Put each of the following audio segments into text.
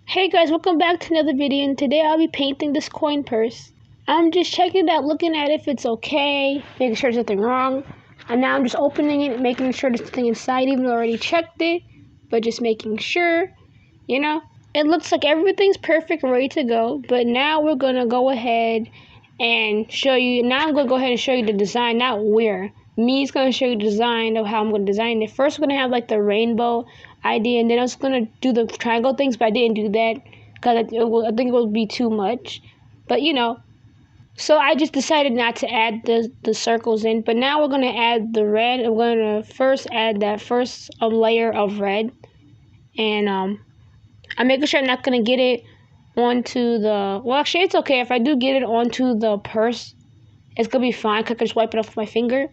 Hey guys, welcome back to another video, and today I'll be painting this coin purse. I'm just checking it out, looking at if it's okay, making sure there's nothing wrong. And now I'm just opening it, making sure there's nothing inside, even though I already checked it, but just making sure, you know. It looks like everything's perfect and ready to go, but now we're going to go ahead and show you, now I'm going to go ahead and show you the design, not where. Me's going to show you the design of how I'm going to design it. First, we're going to have like the rainbow idea, and then I was going to do the triangle things, but I didn't do that because I think it would be too much. But you know, so I just decided not to add the circles in. But now we're going to add the red. I'm going to first add that first layer of red, and I'm making sure I'm not going to get it onto the, well actually it's okay if I do get it onto the purse. It's going to be fine because I can just wipe it off with my finger.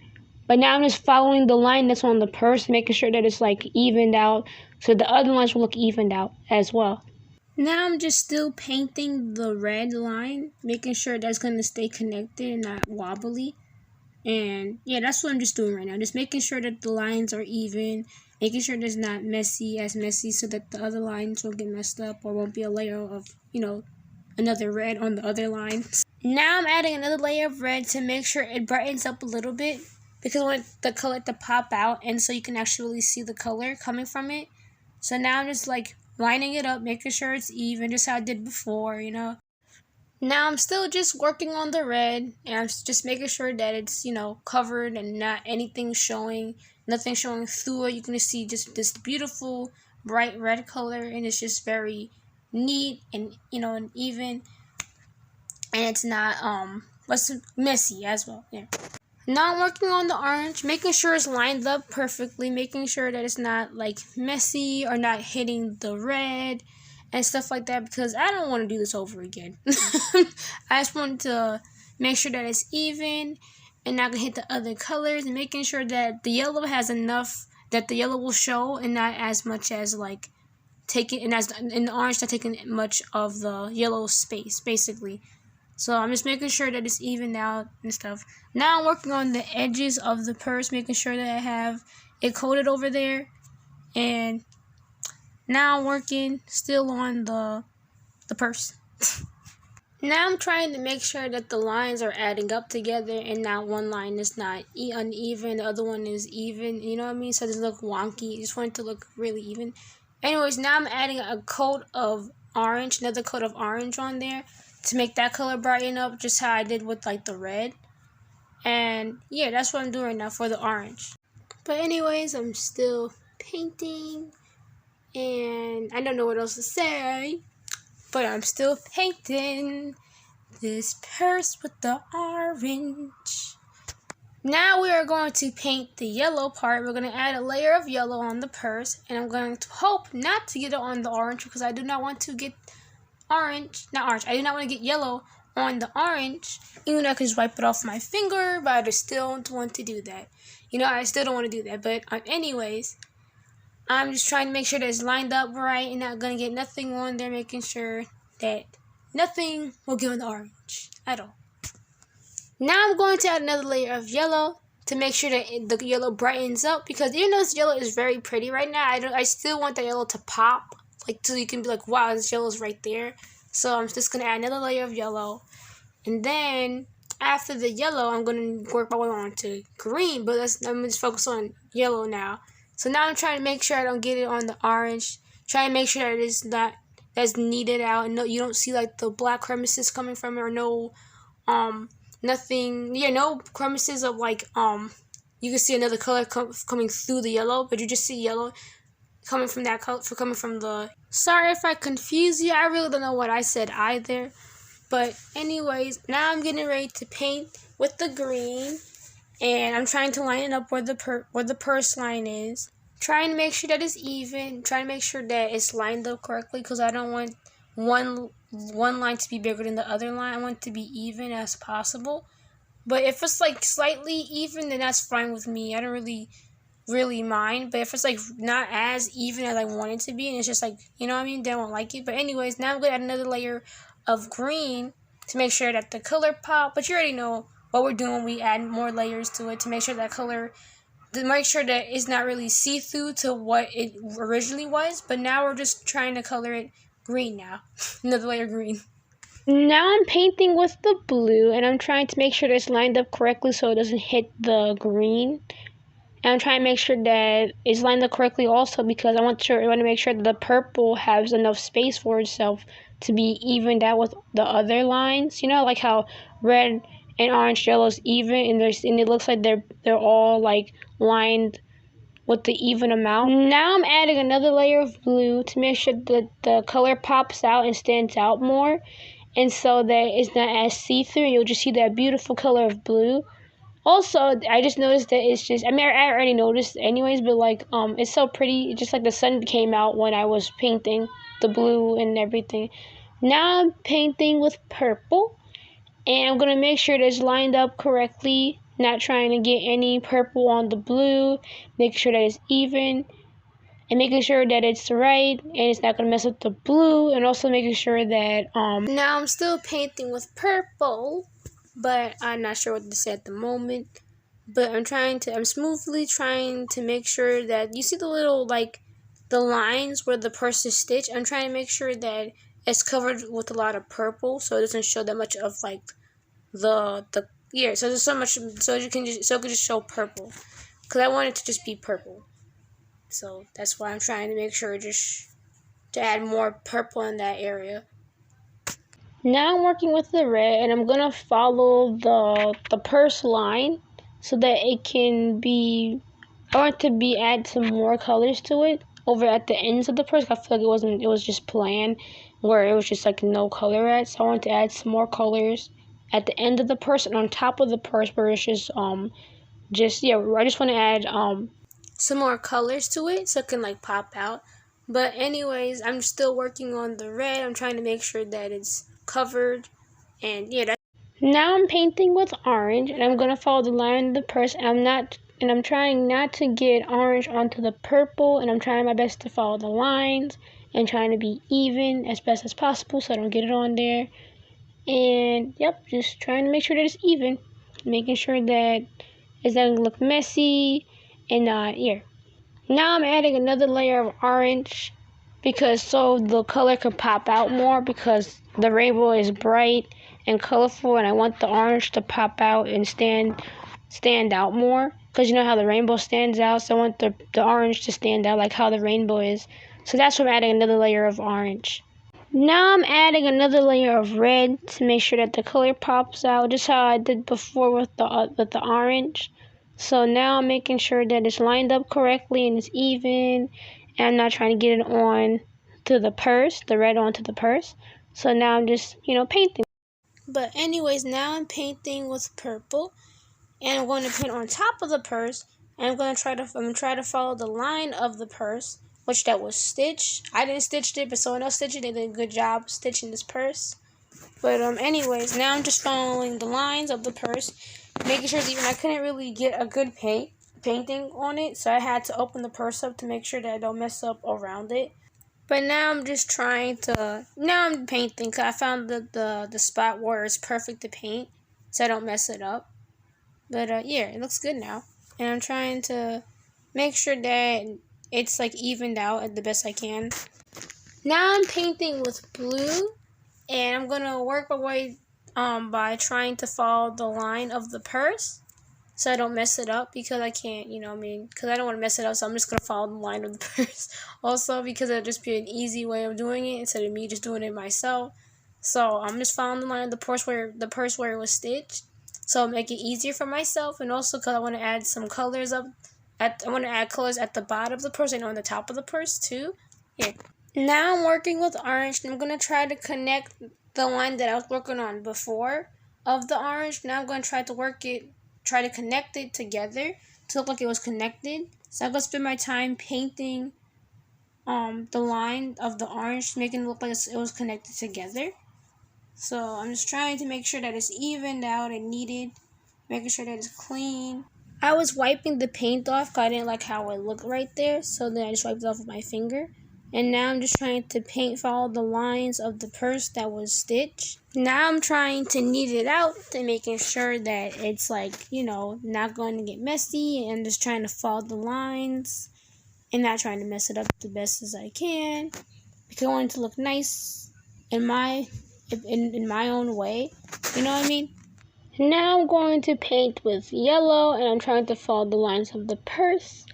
But now I'm just following the line that's on the purse, making sure that it's like evened out, so the other lines will look evened out as well. Now I'm just still painting the red line, making sure that's going to stay connected and not wobbly. And yeah, that's what I'm just doing right now. Just making sure that the lines are even, making sure there's not messy so that the other lines won't get messed up or won't be a layer of, another red on the other line. Now I'm adding another layer of red to make sure it brightens up a little bit, because I want the color to pop out and so you can actually see the color coming from it. So now I'm just like lining it up, making sure it's even, just how I did before, Now I'm still just working on the red, and I'm just making sure that it's, covered and not anything showing, nothing showing through it. You can just see just this beautiful bright red color, and it's just very neat and, and even, and it's not, what's messy as well, yeah. Now I'm working on the orange, making sure it's lined up perfectly, making sure that it's not like messy or not hitting the red and stuff like that, because I don't want to do this over again. I just want to make sure that it's even and not gonna hit the other colors, and making sure that the yellow has enough that the yellow will show and not as much as like taking, and as in the orange not taking much of the yellow space basically. So I'm just making sure that it's evened out and stuff. Now I'm working on the edges of the purse, making sure that I have it coated over there. And now I'm working still on the purse. Now I'm trying to make sure that the lines are adding up together and not one line is not uneven, the other one is even, you know what I mean? So it doesn't look wonky. I just want it to look really even. Anyways, now I'm adding a coat of orange, another coat of orange on there, to make that color brighten up, just how I did with like the red. And yeah, that's what I'm doing right now for the orange. But anyways, I'm still painting, and I don't know what else to say, but I'm still painting this purse with the orange. Now we are going to paint the yellow part. We're going to add a layer of yellow on the purse, and I'm going to hope not to get it on the orange, because I do not want to get I do not want to get yellow on the orange, even though I can just wipe it off my finger, but I still don't want to do that. I still don't want to do that, but anyways, I'm just trying to make sure that it's lined up right and not going to get nothing on there, making sure that nothing will get on the orange at all. Now I'm going to add another layer of yellow to make sure that the yellow brightens up, because even though this yellow is very pretty right now, I still want that yellow to pop, like, so you can be like, wow, this yellow's right there. So I'm just going to add another layer of yellow. And then after the yellow, I'm going to work my way on to green, but I'm just focus on yellow now. So now I'm trying to make sure I don't get it on the orange. Trying to make sure that it's not, that's kneaded out, and no, you don't see like the black crevices coming from it, or no, nothing, no crevices of like, you can see another color coming through the yellow, but you just see yellow coming from that color, coming from the, sorry if I confuse you, I really don't know what I said either. But anyways, now I'm getting ready to paint with the green, and I'm trying to line it up where the purse line is. Trying to make sure that it's even, trying to make sure that it's lined up correctly, because I don't want one line to be bigger than the other line. I want it to be even as possible. But if it's like slightly even, then that's fine with me. I don't really mind. But if it's like not as even as I want it to be, and it's just like, you know what I mean, then I won't like it. But anyways, now I'm going to add another layer of green to make sure that the color pop. But you already know what we're doing. We add more layers to it to make sure that color, to make sure that it's not really see-through to what it originally was. But now we're just trying to color it green now. Another layer of green. Now I'm painting with the blue, and I'm trying to make sure that it's lined up correctly so it doesn't hit the green. And I'm trying to make sure that it's lined up correctly also because I want to make sure that the purple has enough space for itself to be evened out with the other lines. You know, like how red and orange, yellow is even, and it looks like they're all like lined with the even amount. Now I'm adding another layer of blue to make sure that the color pops out and stands out more, and so that it's not as see-through. You'll just see that beautiful color of blue. Also, I just noticed that it's just, I mean, I already noticed anyways, but like, it's so pretty. It's just like the sun came out when I was painting the blue and everything. Now I'm painting with purple, and I'm gonna make sure that it's lined up correctly, not trying to get any purple on the blue, making sure that it's even, and making sure that it's right, and it's not gonna mess up the blue, and also making sure that, Now I'm still painting with purple, but I'm not sure what to say at the moment. But I'm smoothly trying to make sure that, you see the little, like, the lines where the purse is stitched? I'm trying to make sure that it's covered with a lot of purple, so it doesn't show that much of, like, yeah, so there's so much, so it can just show purple. Because I want it to just be purple. So that's why I'm trying to make sure just to add more purple in that area. now I'm working with the red, and I'm gonna follow the purse line so that it can be, I want to be add some more colors to it over at the ends of the purse. I feel like it was just plain where it was just like no color at, so I want to add some more colors at the end of the purse and on top of the purse where it's just yeah, I just want to add some more colors to it so it can like pop out. But anyways, I'm still working on the red. I'm trying to make sure that it's covered, and yeah, now I'm painting with orange, and I'm gonna follow the line of the purse. I'm trying not to get orange onto the purple, and I'm trying my best to follow the lines and trying to be even as best as possible so I don't get it on there. And yep, just trying to make sure that it's even, making sure that it doesn't look messy and not here. Now I'm adding another layer of orange because so the color can pop out more because the rainbow is bright and colorful, and I want the orange to pop out and stand out more because you know how the rainbow stands out, so I want the orange to stand out like how the rainbow is. So that's why I'm adding another layer of orange. Now I'm adding another layer of red to make sure that the color pops out, just how I did before with the orange. So now I'm making sure that it's lined up correctly and it's even, and I'm not trying to get it on to the purse, the red onto the purse. So now I'm just, painting. But anyways, now I'm painting with purple, and I'm going to paint on top of the purse, and I'm going to try to follow the line of the purse, which that was stitched. I didn't stitch it, but someone else stitched it. They did a good job stitching this purse. But anyways, now I'm just following the lines of the purse, making sure that even I couldn't really get a good painting on it, so I had to open the purse up to make sure that I don't mess up around it. But now I'm just now I'm painting because I found the spot where it's perfect to paint, so I don't mess it up. But yeah, it looks good now. And I'm trying to make sure that it's like evened out at the best I can. Now I'm painting with blue, and I'm gonna work my way by trying to follow the line of the purse so I don't mess it up, because I can't, because I don't want to mess it up, so I'm just going to follow the line of the purse. Also, because it'll just be an easy way of doing it instead of me just doing it myself. So I'm just following the line of the purse where it was stitched, so it'll make it easier for myself, and also because I want to add some colors I want to add colors at the bottom of the purse and on the top of the purse too. Yeah. Now I'm working with orange, and I'm going to try to connect the line that I was working on before of the orange. Now I'm going to try to connect it together to look like it was connected. So I'm going to spend my time painting the line of the orange, making it look like it was connected together. So I'm just trying to make sure that it's evened out and neated, making sure that it's clean. I was wiping the paint off because I didn't like how it looked right there, so then I just wiped it off with my finger. And now I'm just trying to follow the lines of the purse that was stitched. Now I'm trying to knead it out to making sure that it's not going to get messy, and just trying to follow the lines and not trying to mess it up the best as I can. because I want it to look nice in my own way. You know what I mean? Now I'm going to paint with yellow, and I'm trying to follow the lines of the purse.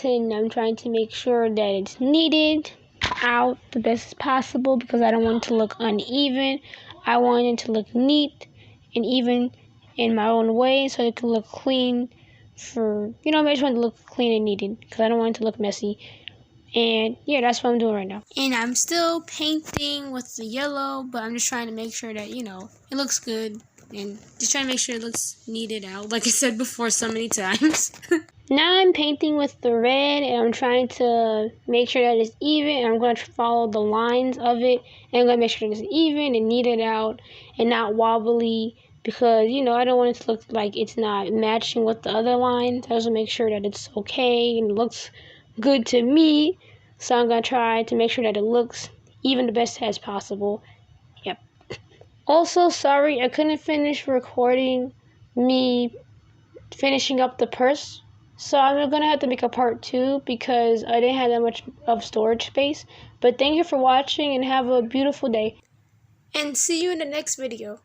And I'm trying to make sure that it's kneaded out the best as possible because I don't want it to look uneven. I want it to look neat and even in my own way so it can look clean I just want it to look clean and needed because I don't want it to look messy. And yeah, that's what I'm doing right now. And I'm still painting with the yellow, but I'm just trying to make sure that, it looks good. And just trying to make sure it looks neated out, like I said before so many times. Now I'm painting with the red, and I'm trying to make sure that it's even, and I'm going to follow the lines of it, and I'm going to make sure that it's even and neated out and not wobbly because, I don't want it to look like it's not matching with the other lines. I also make sure that it's okay and it looks good to me, so I'm going to try to make sure that it looks even the best as possible. Yep. Also, sorry, I couldn't finish recording me finishing up the purse. So I'm going to have to make a part 2 because I didn't have that much of storage space. But thank you for watching and have a beautiful day. And see you in the next video.